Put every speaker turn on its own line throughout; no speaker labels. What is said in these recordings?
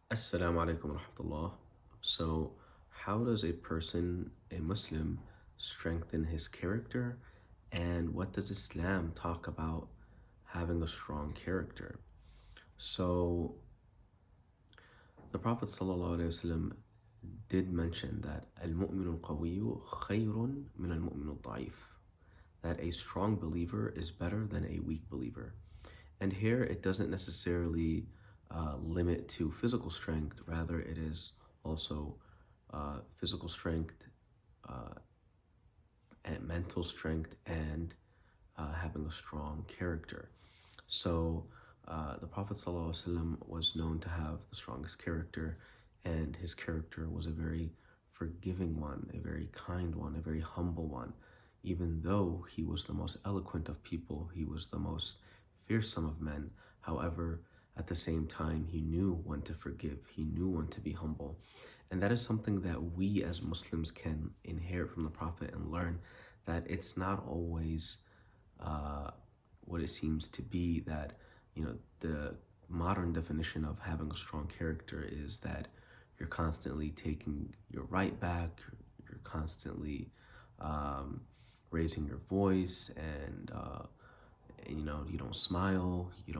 Assalamu alaikum wa rahmatullah. So, how does a person, a Muslim, strengthen his character? And what does Islam talk about having a strong character? So, the Prophet ﷺ did mention that al-mu'minu al-qawiyyu khayrun min al-mu'minu al-da'if, that a strong believer is better than a weak believer. And here it doesn't necessarily limit to physical strength, rather, it is also physical strength, uh, and mental strength, and having a strong character. So, the Prophet ﷺ was known to have the strongest character, and his character was a very forgiving one, a very kind one, a very humble one. Even though he was the most eloquent of people, he was the most fearsome of men. However, at the same time, he knew when to forgive, he knew when to be humble. And that is something that we as Muslims can inherit from the Prophet and learn, that it's not always uh, what it seems to be, that, the modern definition of having a strong character is that you're constantly taking your right back, you're constantly um, raising your voice, and you don't smile, you're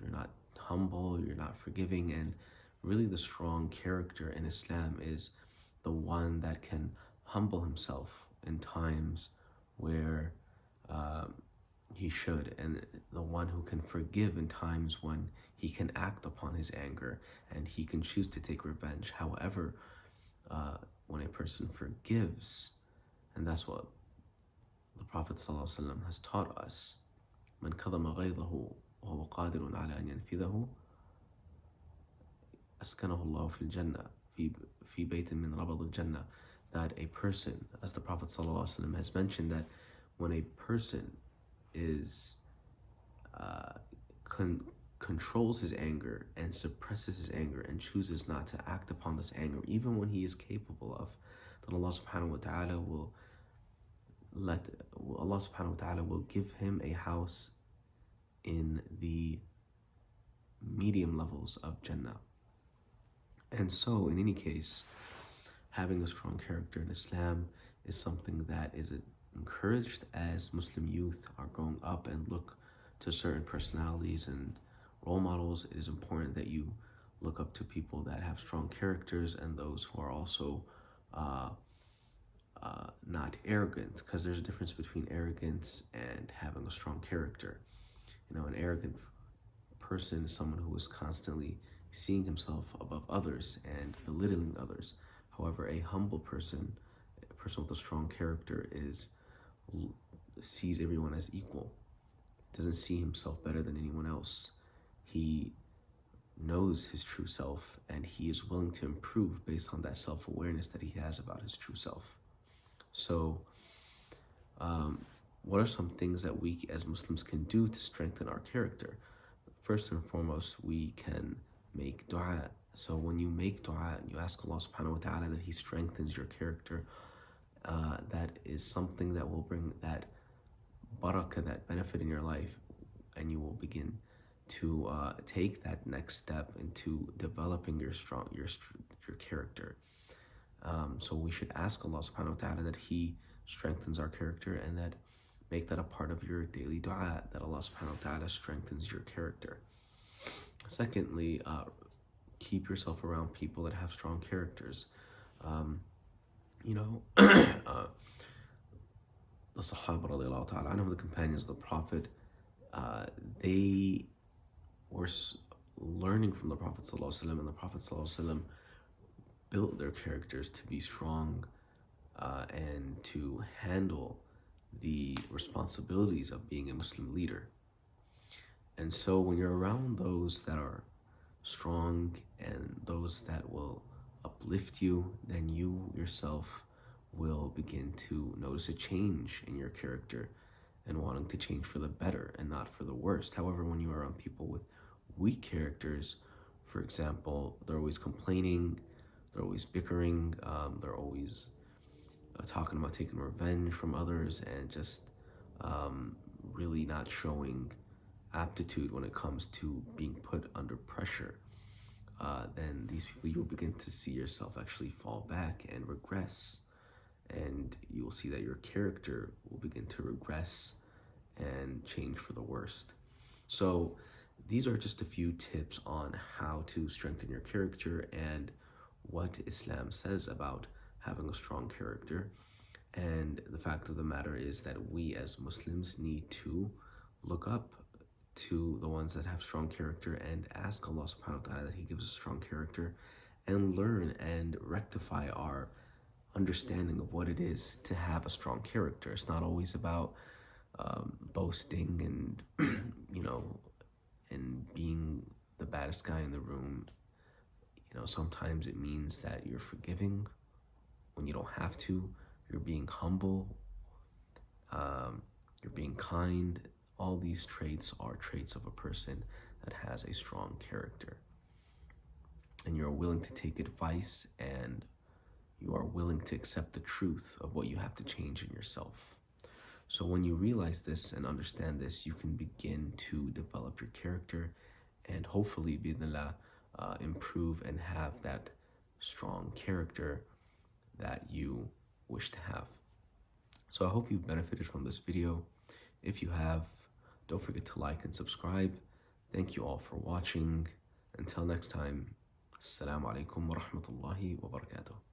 not humble, you're not forgiving. And really, the strong character in Islam is the one that can humble himself in times where um, he should, and the one who can forgive in times when he can act upon his anger and he can choose to take revenge. However, when a person forgives, and that's what the Prophet ﷺ has taught us, من كظم غيظه وهو قادر على أن ينفذه أسكنه الله في الجنة في بيت من ربض الجنة, that a person, as the Prophet ﷺ has mentioned, that when a person is uh, controls his anger and suppresses his anger and chooses not to act upon this anger, even when he is capable of, then Allah subhanahu wa ta'ala will give him a house in the medium levels of Jannah. And so, in any case, having a strong character in Islam is something that is encouraged as Muslim youth are growing up and look to certain personalities and role models. It is important that you look up to people that have strong characters and those who are also not arrogant, because there's a difference between arrogance and having a strong character. An arrogant person is someone who is constantly seeing himself above others and belittling others. However, a humble person, a person with a strong character, sees everyone as equal, doesn't see himself better than anyone else. He knows his true self, and he is willing to improve based on that self-awareness that he has about his true self. So, what are some things that we as Muslims can do to strengthen our character? First and foremost, we can make dua. So when you make dua and you ask Allah subhanahu wa ta'ala that He strengthens your character, that is something that will bring that barakah, that benefit in your life, and you will begin to take that next step into developing your character. So we should ask Allah subhanahu wa ta'ala that He strengthens our character, and that make that a part of your daily dua, that Allah subhanahu wa ta'ala strengthens your character. Secondly, keep yourself around people that have strong characters. The Sahaba radiallahu ta'ala anhum, the companions of the Prophet, they were learning from the Prophet ﷺ, and the Prophet ﷺ built their characters to be strong and to handle the responsibilities of being a Muslim leader. And so when you're around those that are strong and those that will uplift you, then you yourself will begin to notice a change in your character and wanting to change for the better and not for the worst. However, when you are around people with weak characters, for example, they're always complaining, they're always bickering, they're always talking about taking revenge from others, and just really not showing aptitude when it comes to being put under pressure, then these people, you'll begin to see yourself actually fall back and regress. And you will see that your character will begin to regress and change for the worst. So these are just a few tips on how to strengthen your character and what Islam says about having a strong character. And the fact of the matter is that we as Muslims need to look up to the ones that have strong character and ask Allah subhanahu wa ta'ala that He gives us strong character, and learn and rectify our understanding of what it is to have a strong character. It's not always about boasting and and being the baddest guy in the room. Sometimes it means that you're forgiving when you don't have to. You're being humble. You're being kind. All these traits are traits of a person that has a strong character. And you're willing to take advice, and you are willing to accept the truth of what you have to change in yourself. So when you realize this and understand this, you can begin to develop your character and hopefully, bi'idhnillah, improve and have that strong character that you wish to have. So I hope you've benefited from this video. If you have, don't forget to like and subscribe. Thank you all for watching. Until next time, Assalamu alaikum wa rahmatullahi wa barakatuh.